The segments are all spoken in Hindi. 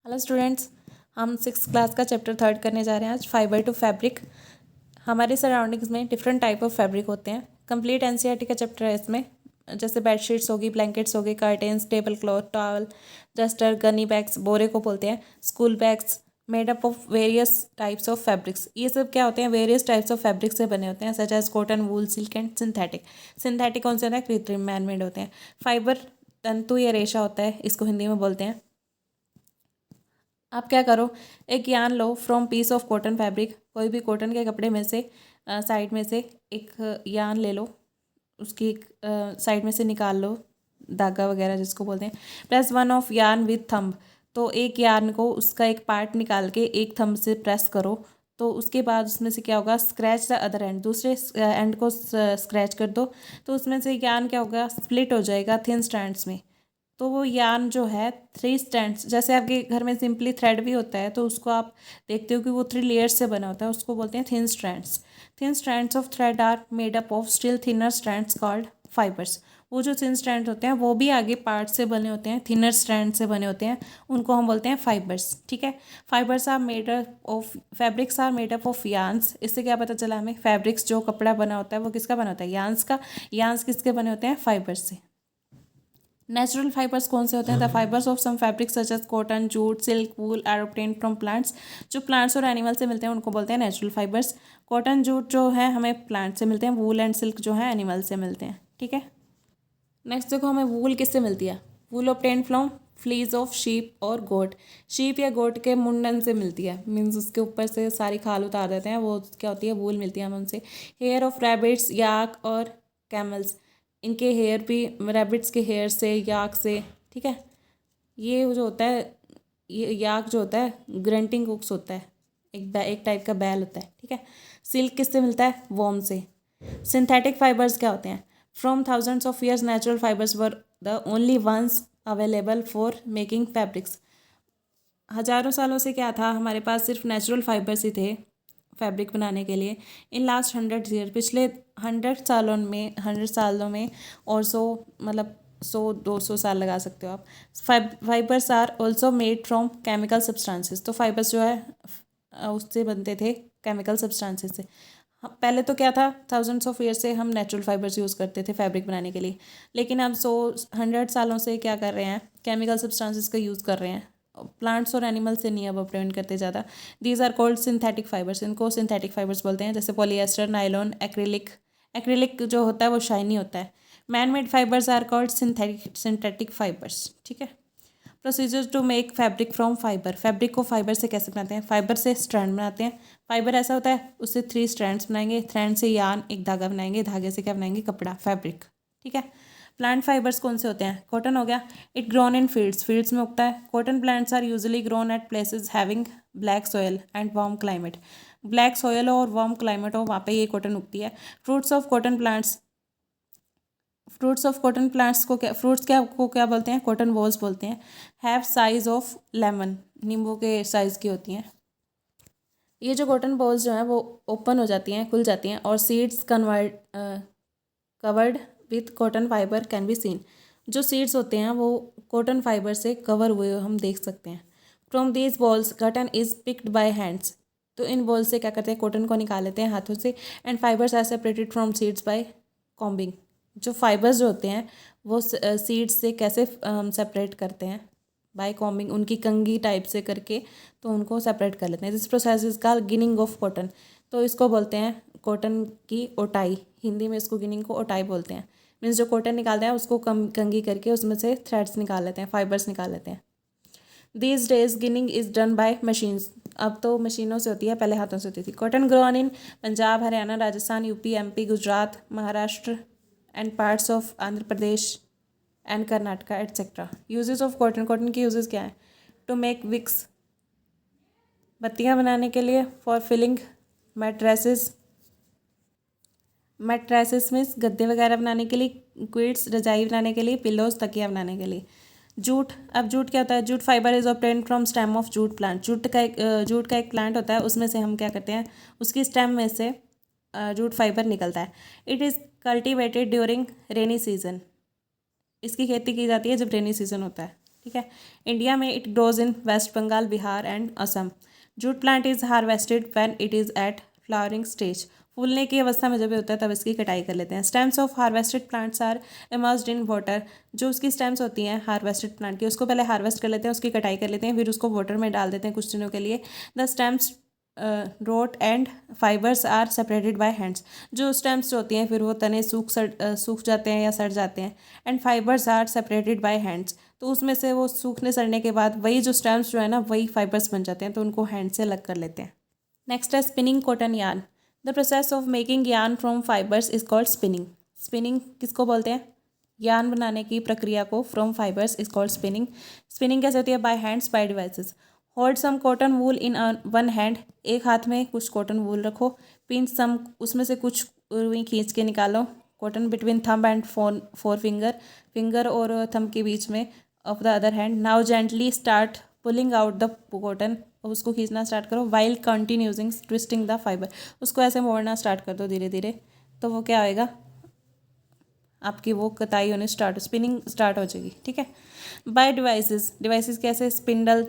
हेलो स्टूडेंट्स, हम 6th क्लास का चैप्टर 3 करने जा रहे हैं आज। Fibre to fabric. हमारे सराउंडिंग्स में डिफरेंट टाइप ऑफ फैब्रिक होते हैं। कंप्लीट एनसीईआरटी का चैप्टर है इसमें। जैसे बेडशीट्स होगी, ब्लैंकेट्स होगी, curtains, table cloth, towel, duster, Ghani bags, बोरे को बोलते हैं, school bags, made up of various types of fabrics. ये सब क्या होते हैं? वेरियस टाइप्स ऑफ फैब्रिक से बने होते हैं, such as cotton, wool, silk and synthetic. Synthetic कौन से होता है? कृत्रिम, मैन मेड होते हैं। फाइबर तंतु या रेशा होता है, इसको हिंदी में बोलते हैं। आप क्या करो, एक यार्न लो from piece of cotton fabric. कोई भी कॉटन के कपड़े में से साइड में से एक यार्न ले लो, उसकी एक साइड में से निकाल लो धागा वगैरह जिसको बोलते हैं। Press one of yarn with thumb. तो एक यार्न को उसका एक पार्ट निकाल के एक थंब से प्रेस करो, तो उसके बाद उसमें से क्या होगा? स्क्रैच द अदर एंड, दूसरे एंड को स्क्रैच कर दो, तो उसमें से यार्न क्या होगा? स्प्लिट हो जाएगा थिन स्ट्रैंड्स में। तो वो यार्न जो है 3 स्ट्रैंड्स, जैसे आपके घर में सिंपली थ्रेड भी होता है तो उसको आप देखते हो कि वो 3 लेयर्स से बना होता है, उसको बोलते हैं thin strands. Thin strands of thread are made up of still thinner strands called fibres. वो जो थिन स्ट्रैंड होते हैं वो भी आगे पार्ट से बने होते हैं, थिनर स्ट्रैंड से बने होते हैं, उनको हम बोलते हैं फाइबर्स। ठीक है। Fibres are made up of fabrics are made up of yarns. इससे क्या पता चला हमें? फैब्रिक्स जो कपड़ा बना होता है वो किसका बना होता है? यार्न्स का। यार्न्स किसके बने होते हैं? फाइबर्स से। नेचुरल फाइबर्स कौन से होते हैं? The fibres of some fabric such as cotton, jute, silk, wool are obtained from plants. जो प्लांट्स और एनिमल से मिलते हैं उनको बोलते हैं नेचुरल फाइबर्स। कॉटन, जूट जो है हमें प्लांट से मिलते हैं, वूल एंड सिल्क जो है एनिमल से मिलते हैं। ठीक है। नेक्स्ट देखो, हमें वूल किससे मिलती है? Wool obtained from fleece of sheep और गोट। शीप या गोट के मुंडन से मिलती है, मीन्स उसके ऊपर से सारी खाल उतार देते हैं, वो क्या होती है? वूल मिलती है हमें उनसे। हेयर ऑफ रैबिट्स, याक और कैमल्स। इनके हेयर भी रैबिट्स के हेयर से, याक से। ठीक है। ये जो होता है, ये याक जो होता है ग्रंटिंग कुक्स होता है, एक टाइप का बैल होता है। ठीक है। सिल्क किससे मिलता है? वॉर्म से। सिंथेटिक फाइबर्स क्या होते हैं? From thousands of years natural fibres were the only ones available for making fabrics. हजारों सालों से क्या था? हमारे पास सिर्फ नेचुरल फाइबर्स ही थे फैब्रिक बनाने के लिए। इन लास्ट 100 ईयर, पिछले 100 सालों में और मतलब 100-200 साल लगा सकते हो आप। Fibres are also made from chemical substances. तो फाइबर्स जो है उससे बनते थे, केमिकल सब्सटेंसेस से। पहले तो क्या था? थाउजेंड्स ऑफ ईयर से हम नेचुरल फाइबर्स यूज़ करते थे फैब्रिक बनाने के लिए, लेकिन अब 100 सालों से क्या कर रहे हैं? केमिकल सब्सटेंसेस का यूज़ कर रहे हैं। प्लांट्स और एनिमल से नहीं अब अप्रेंट करते ज़्यादा। These are called synthetic fibres. इनको सिंथेटिक फाइबर्स बोलते हैं, जैसे पॉलीएस्टर, नायलॉन, एक्रिलिक। एक्रिलिक जो होता है वो शाइनी होता है। Man made fibres are called synthetic fibres. ठीक है। Procedure to make fabric from fibre. Fabric को फाइबर से कैसे बनाते हैं? फाइबर से स्ट्रैंड बनाते हैं। फाइबर ऐसा होता है, उससे 3 स्ट्रैंड्स बनाएंगे, स्ट्रैंड से यार्न, एक धागा बनाएंगे, धागे से क्या बनाएंगे? कपड़ा, फैब्रिक। ठीक है। प्लांट फाइबर्स कौन से होते हैं? कॉटन हो गया, it grown in fields, fields में उगता है। Cotton plants are usually grown at places having black soil and warm climate. Black soil और वार्म क्लाइमेट हो, वहाँ पे ये कॉटन उगती है। Fruits of cotton plants, fruits of cotton plants को क्या, फ्रूट्स क्या बोलते हैं? कॉटन बॉल्स बोलते हैं। हैव साइज ऑफ लेमन, नींबू के साइज़ की होती हैं। ये जो कॉटन बॉल्स जो हैं वो ओपन हो जाती हैं, खुल जाती हैं, और seeds covered with cotton fibre can be scene. जो सीड्स होते हैं वो कॉटन फाइबर से कवर हुए हम देख सकते हैं। From these balls cotton is picked bye hands. तो इन बॉल्स से क्या करते हैं? कॉटन को निकाल लेते हैं हाथों से। And fibres are separated from seeds by combing. जो फाइबर्स जो होते हैं वो सीड्स से कैसे हम सेपरेट करते हैं? बाय कॉम्बिंग, उनकी कंघी टाइप से करके तो उनको सेपरेट कर लेते हैं। This process is called ginning of cotton. तो इसको बोलते हैं कॉटन की ओटाई। हिंदी में इसको गिनिंग को ओटाई बोलते हैं। मीन्स जो कॉटन निकालते हैं उसको कंघी करके उसमें से थ्रेड्स निकाल लेते हैं, फाइबर्स निकाल लेते हैं। These days ginning is done by machines. अब तो मशीनों से होती है, पहले हाथों से होती थी। Cotton grown in Punjab, Haryana, Rajasthan, UP, MP, Gujarat, Maharashtra and parts of Andhra Pradesh and Karnataka etcetera. Uses of cotton, cotton की यूजेस क्या है? टू मेक विक्स, बत्तियाँ बनाने के लिए। For filling mattresses, mattresses means गद्दे वगैरह बनाने के लिए। क्विल्ट्स, रजाई बनाने के लिए। पिलोज, तकिया बनाने के लिए। जूट, अब जूट क्या होता है? Jute fibre is obtained from stem of jute plant. Jute का एक प्लांट होता है, उसमें से हम क्या करते हैं? उसकी स्टेम में से जूट फाइबर निकलता है। It is cultivated during rainy season. इसकी खेती की जाती है जब रेनी सीजन होता है। ठीक है। इंडिया में it grows in West Bengal, Bihar and Assam. Jute plant is harvested when it is at flowering stage. फूलने की अवस्था में जब ये होता है तब इसकी कटाई कर लेते हैं। Stems of harvested plants are immersed in water. जो उसकी स्टेम्स होती हैं हार्वेस्टेड प्लांट की, उसको पहले हार्वेस्ट कर लेते हैं, उसकी कटाई कर लेते हैं, फिर उसको वाटर में डाल देते हैं कुछ दिनों के लिए। The stems rot and fibres are separated by hands. जो स्टेम्स होती हैं फिर वो तने सूख जाते हैं या सड़ जाते हैं। And fibres are separated by hands, तो उसमें से वो सूखने सड़ने के बाद वही जो स्टेम्स जो है ना वही फाइबर्स बन जाते हैं, तो उनको हैंड से अलग कर लेते हैं। नेक्स्ट है spinning cotton yarn. The process of making yarn from fibres is called spinning. Spinning किसको बोलते हैं? यार्न बनाने की प्रक्रिया को from fibres is called spinning. Spinning कैसे होती है? By hands, by devices. Hold some cotton wool in one hand. एक हाथ में कुछ कॉटन वूल रखो। पिंच सम, उसमें से कुछ रुई खींच के निकालो। Cotton between thumb and four finger, finger और थंब के बीच में of the other hand. Now gently start pulling out the cotton. उसको खींचना स्टार्ट करो। While continuing twisting the fibre. उसको ऐसे मोड़ना स्टार्ट कर दो धीरे धीरे, तो वो क्या होएगा, आपकी वो कताई होने स्पिनिंग स्टार्ट हो जाएगी। ठीक है। By devices. डिवाइसेस कैसे? स्पिंडल,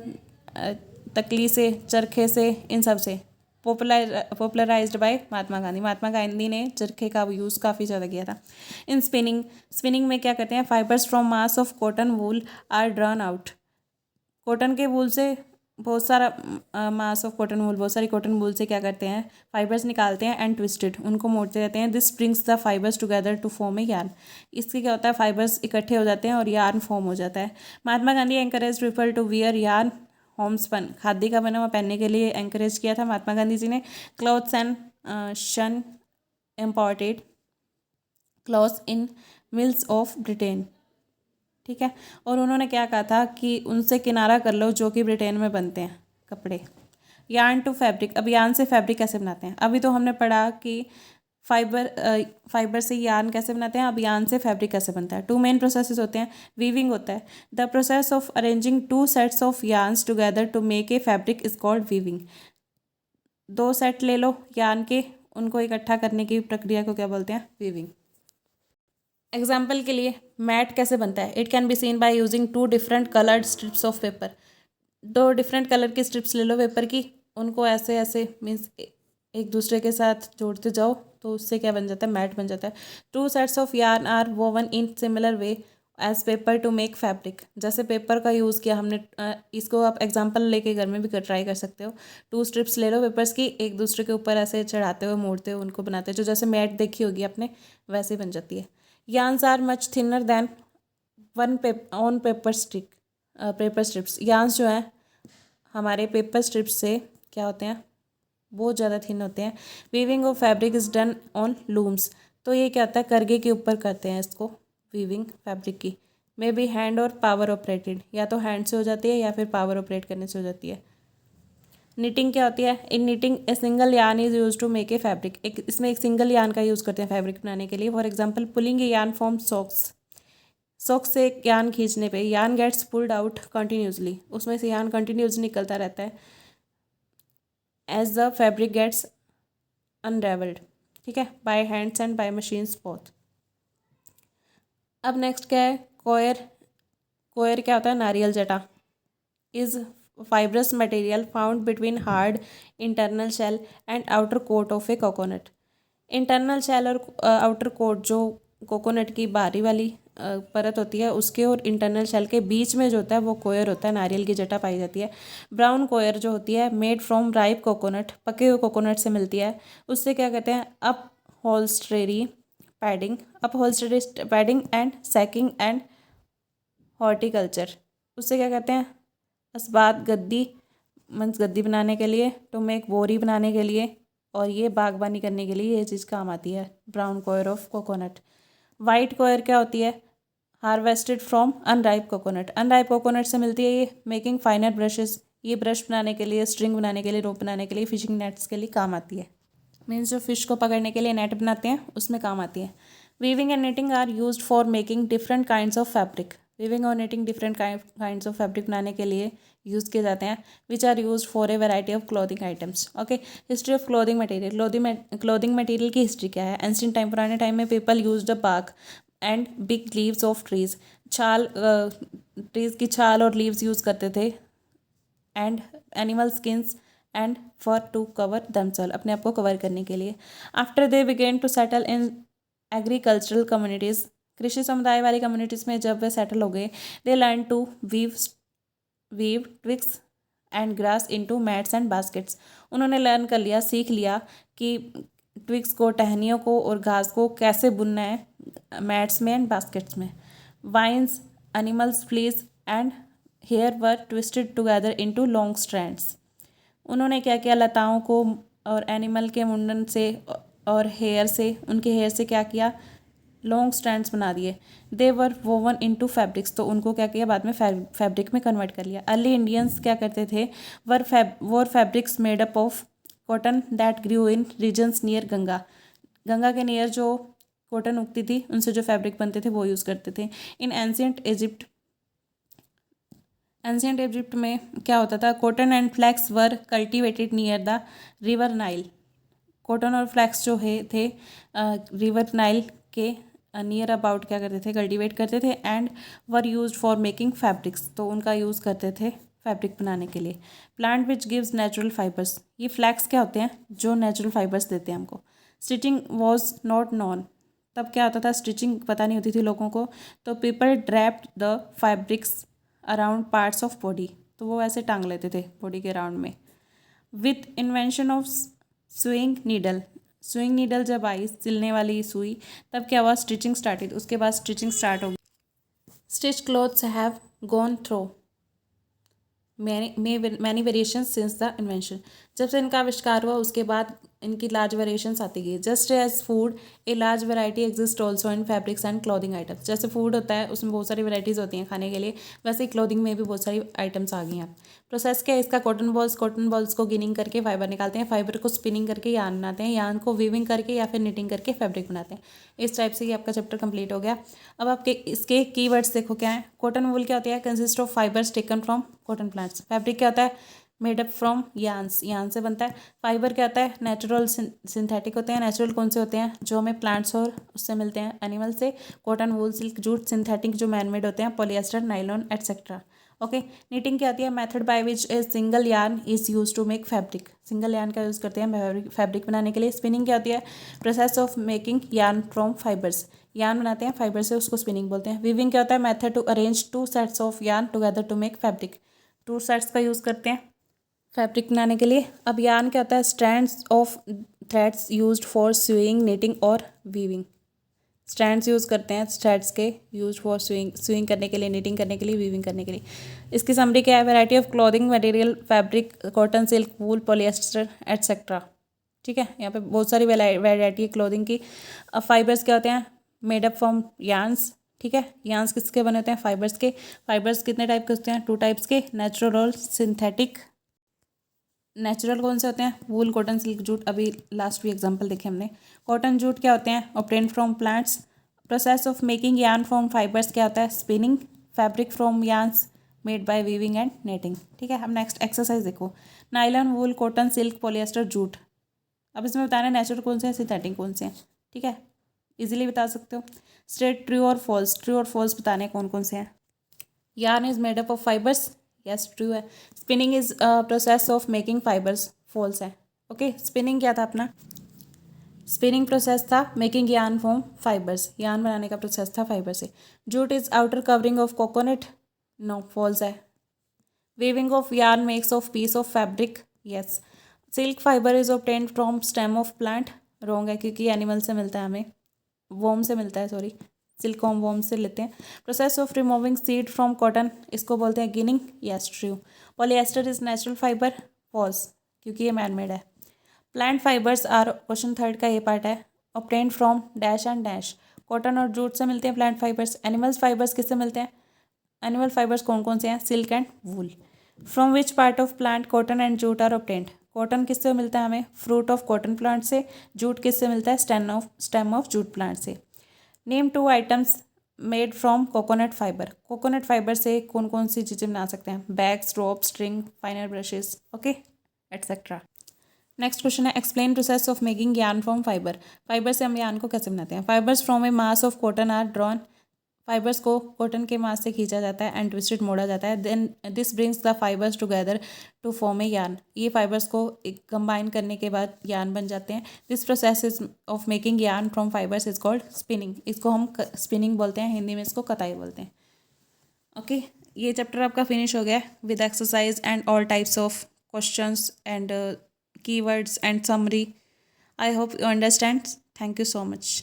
तकली से, चरखे से, इन सब से। Popularised by Mahatma Gandhi. महात्मा गांधी ने चरखे का यूज़ काफ़ी ज़्यादा किया था। इन स्पिनिंग, स्पिनिंग में क्या करते हैं? Fibres from mass of cotton wool are drawn out. Cotton के वूल से बहुत सारा मास ऑफ कॉटन वूल, बहुत सारी कॉटन वूल से क्या करते हैं? फाइबर्स निकालते हैं एंड ट्विस्टेड, उनको मोड़ते रहते हैं। This brings the fibres together to form a yarn. इससे क्या होता है? फाइबर्स इकट्ठे हो जाते हैं और यार्न फॉर्म हो जाता है। Mahatma Gandhi encourage people to wear yarn homespun. Khadi का बना हुआ पहनने के लिए एंकरेज किया था महात्मा गांधी जी ने। क्लॉथ्स एंड शन imported clothes in mills of Britain. ठीक है। और उन्होंने क्या कहा था कि उनसे किनारा कर लो जो कि ब्रिटेन में बनते हैं कपड़े। Yarn to fabric. अब यार्न से फैब्रिक कैसे बनाते हैं? अभी तो हमने पढ़ा कि फाइबर से यार्न कैसे बनाते हैं, अब यार्न से फैब्रिक कैसे बनता है। टू मेन प्रोसेसेस होते हैं। वीविंग होता है। The process of arranging two sets of yarns together to make a fabric is called weaving. दो सेट ले लो यार्न के, उनको इकट्ठा करने की प्रक्रिया को क्या बोलते हैं? वीविंग। एग्जाम्पल के लिए मैट कैसे बनता है? It can be seen by using two different coloured strips of paper. दो डिफरेंट कलर की स्ट्रिप्स ले लो पेपर की, उनको ऐसे ऐसे मीन्स एक दूसरे के साथ जोड़ते जाओ, तो उससे क्या बन जाता है? मैट बन जाता है। Two sets of yarn are woven in similar way as paper to make fabric. जैसे पेपर का यूज़ किया हमने, इसको आप एग्जाम्पल लेके घर में भी ट्राई कर सकते हो। टू स्ट्रिप्स ले लो पेपर्स की, एक दूसरे के ऊपर ऐसे चढ़ाते हुए मोड़ते हुए उनको बनाते हैं, जो जैसे मैट देखी होगी आपने वैसे बन जाती है। Yarns are much thinner than on paper strips. Yarns जो हैं हमारे पेपर स्ट्रिप्स से क्या होते हैं? बहुत ज़्यादा थिन होते हैं। Weaving of fabric is done on looms. तो ये क्या होता है? करगे के ऊपर करते हैं इसको वीविंग फैब्रिक की। मे बी हैंड और पावर ऑपरेटेड, या तो हैंड से हो जाती है या फिर पावर ऑपरेट करने से हो जाती है। निटिंग क्या होती है? In knitting a single yarn is use to make a fabric. इसमें एक सिंगल यार्न का यूज़ करते हैं फैब्रिक बनाने के लिए। For example pulling a yarn from socks. Socks से यार्न खींचने पे yarn gets pulled out continuously, उसमें से यार्न कंटिन्यूसली निकलता रहता है as the fabric gets unravelled. ठीक है। By hands and by machines both. अब नेक्स्ट क्या है? कोयर। कोयर क्या होता है? नारियल जटा is fibrous material found between hard internal shell and outer coat of a coconut। Internal shell और आउटर कोट, जो कोकोनट की बाहरी वाली परत होती है उसके और इंटरनल शेल के बीच में जो होता है वो कोयर होता है, नारियल की जटा पाई जाती है। ब्राउन कोयर जो होती है मेड फ्रॉम राइप कोकोनट, पके हुए कोकोनट से मिलती है। उससे क्या कहते हैं? Upholstery padding and sacking and horticulture. उससे क्या कहते हैं? असबात, गद्दी मीन्स गद्दी बनाने के लिए, टू मेक बोरी बनाने के लिए, और ये बागबानी करने के लिए ये चीज़ काम आती है, brown coir of coconut. White coir क्या होती है? Harvested from unripe coconut. Unripe coconut से मिलती है ये। मेकिंग फाइनर ब्रशेस, ये ब्रश बनाने के लिए, स्ट्रिंग बनाने के लिए, रोप बनाने के लिए, फिशिंग नेट्स के लिए काम आती है। मीन्स जो फिश को पकड़ने के लिए नेट बनाते हैं उसमें काम आती है। Weaving and knitting are used for making different kinds of fabric. Weaving और knitting different kinds of fabric बनाने के लिए यूज़ किए जाते हैं, which are use for a variety of clothing items. Okay. History of clothing material. Clothing material की हिस्ट्री क्या है? एंशिएंट टाइम, पुराने टाइम में people used a bark. And big leaves of trees, छाल ट्रीज की छाल और लीव्स यूज़ करते थे, and animal skins and fur to cover themselves, अपने आप को कवर करने के लिए। After they began to settle in agricultural communities, कृषि समुदाय वाली कम्युनिटीज़ में जब वे सेटल हो गए, they learn to weave twigs and grass into mats and baskets, उन्होंने लर्न कर लिया, सीख लिया कि ट्विक्स को, टहनियों को और घास को कैसे बुनना है मैट्स में एंड बास्केट्स में। Vines, animals fleece and hair were twisted together into long strands, उन्होंने क्या किया, लताओं को और एनिमल के मुंडन से और हेयर से, उनके हेयर से क्या किया, लॉन्ग स्ट्रैंड्स बना दिए। दे वर वोवन इनटू फैब्रिक्स, तो उनको क्या किया, बाद में फैब्रिक में कन्वर्ट कर लिया। अर्ली इंडियंस क्या करते थे, wore fabrics made up of cotton that grew in regions near Ganga, Ganga के नियर जो कॉटन उगती थी उनसे जो फैब्रिक बनते थे वो यूज़ करते थे। इन एंशियंट इजिप्ट में क्या होता था, cotton and flax were cultivated near the river Nile, cotton और फ्लैक्स जो है थे रिवर नाइल के नियर अबाउट क्या करते थे, कल्टीवेट करते थे, and were used for making fabrics, तो उनका यूज़ करते थे फैब्रिक बनाने के लिए। Plant which gives natural fibres, ये फ्लैक्स क्या होते हैं, जो नेचुरल फाइबर्स देते हैं हमको। स्टिचिंग वॉज नॉट नॉन, तब क्या होता था, स्टिचिंग पता नहीं होती थी लोगों को, तो people draped the fabrics around parts of body, तो वो ऐसे टांग लेते थे बॉडी के अराउंड में। With invention of sewing needle, sewing needle जब आई, सिलने वाली सुई, तब क्या हुआ, स्टिचिंग स्टार्टेड, उसके बाद स्टिचिंग स्टार्ट होगी। Stitch clothes have gone through many variation since the invention, जब से इनका आविष्कार हुआ उसके बाद इनकी लार्ज वेरिएशंस आती गई। Just as food a large variety exist also in fabrics and clothing items, जैसे फूड होता है उसमें बहुत सारी वैरायटीज़ होती हैं खाने के लिए, वैसे ही क्लॉथिंग में भी बहुत सारी आइटम्स आ गई हैं। प्रोसेस क्या है इसका, कॉटन बॉल्स को गिनिंग करके फाइबर निकालते हैं, फाइबर को स्पिनिंग करके यार्न बनाते हैं, यार्न को वीविंग करके या फिर निटिंग करके फैब्रिक बनाते हैं। इस टाइप से ये आपका चैप्टर कंप्लीट हो गया। अब आपके इसके कीवर्ड्स देखो क्या है। कॉटन वूल क्या होती है, consist of fibres taken from cotton plants. Fabric क्या होता है, made up from yarns, yarn से बनता है। फाइबर क्या होता है, नेचुरल सिंथेटिक होते हैं। नेचुरल कौन से होते हैं, जो हमें प्लांट्स और उससे मिलते हैं, एनिमल से। Cotton, wool, silk, jute. Synthetic जो मैनमेड होते हैं, polyester, nylon etcetera. Okay. Knitting क्या होती है, method by which a single yarn is use to make fabric, single yarn का यूज़ करते हैं फैब्रिक बनाने के लिए। स्पिनिंग क्या होती है, process of making yarn from fibres, yarn बनाते हैं फाइबर से, उसको स्पिनिंग बोलते हैं। वीविंग क्या होता है, method to arrange two sets of yarn together to make fabric, two sets का यूज़ करते हैं फैब्रिक बनाने के लिए। अब यार्न क्या होता है, strands of threads used for sewing, knitting और वीविंग। स्ट्रैंड्स यूज़ करते हैं थ्रेड्स के, यूज फॉर स्यूइंग करने के लिए, निटिंग करने के लिए, वीविंग करने के लिए। इसकी समरी क्या है, variety of clothing material, fabric, cotton, silk, wool, polyester etcetera. ठीक है, यहाँ पे बहुत सारी वैरायटी है क्लॉथिंग की। अब फाइबर्स क्या होते हैं, मेड अप फ्रॉम यार्न्स। ठीक है, यार्न्स किसके बने होते हैं, फाइबर्स के। फाइबर्स कितने टाइप के होते हैं, 2 टाइप्स के, नेचुरल और सिंथेटिक। नेचुरल कौन से होते हैं, वूल, कॉटन, सिल्क, जूट। अभी लास्ट भी एग्जांपल देखे हमने। कॉटन, जूट क्या होते हैं, obtain from plants. Process of making yarn from fibres क्या होता है, spinning. Fabric from yarns made by weaving and netting. ठीक है, अब नेक्स्ट एक्सरसाइज देखो। नाइलॉन, वूल, कॉटन, सिल्क, पॉलिएस्टर, जूट। अब इसमें बताना है नेचुरल कौन से हैं, सिंथेटिक कौन से हैं। ठीक है, इजीली बता सकते हो। स्टेट ट्रू और फॉल्स, ट्रू और फॉल्स बताने हैं कौन कौन से हैं। Yarn is made up of fibres, yes true है। Spinning is process of making fibres, false है। ओके, स्पिनिंग क्या था अपना, स्पिनिंग प्रोसेस था making yarn from fibres, yarn बनाने का प्रोसेस था फाइबर से। Jute is outer covering of coconut, no false है। Weaving of yarn makes of piece of fabric, yes. Silk fibre is obtained from stem of plant, wrong है क्योंकि एनिमल से मिलता है हमें, वॉर्म से मिलता है, सॉरी, सिल्कॉम वॉर्म से लेते हैं। Process of removing seed from cotton, इसको बोलते हैं ginning, yes true. Polyester is natural fibre, false क्योंकि ये मैनमेड है। प्लांट फाइबर्स आर, क्वेश्चन 3 का ये पार्ट है, obtained from dash and dash. Cotton और जूट से मिलते हैं प्लांट फाइबर्स। एनिमल्स फाइबर्स किससे मिलते हैं, एनिमल फाइबर्स कौन कौन से हैं, silk and wool. From which part of plant cotton and jute are obtained, cotton किससे मिलता है हमें, फ्रूट ऑफ कॉटन प्लांट से। जूट किससे मिलता है, स्टेम ऑफ जूट प्लांट से। Name 2 items made from coconut fibre, coconut fibre से कौन कौन सी चीज़ें बना सकते हैं, bags, rope, string, finer brushes, okay etcetera. Next question है explain process of making yarn from fibre. Fibre से हम यार्न को कैसे बनाते हैं। Fibres from a mass of cotton are drawn. Fibres को कॉटन के मास से खींचा जाता है एंड ट्विस्टेड मोड़ा जाता है। Then this brings the fibres together to form a yarn. ये फाइबर्स को कंबाइन करने के बाद यार्न बन जाते हैं। This process is of making yarn from fibres is called spinning. इसको हम स्पिनिंग बोलते हैं, हिंदी में इसको कताई बोलते हैं। ओके ये चैप्टर आपका फिनिश हो गया with exercise and all types of questions and keywords and summary. I hope you understand. Thank you so much.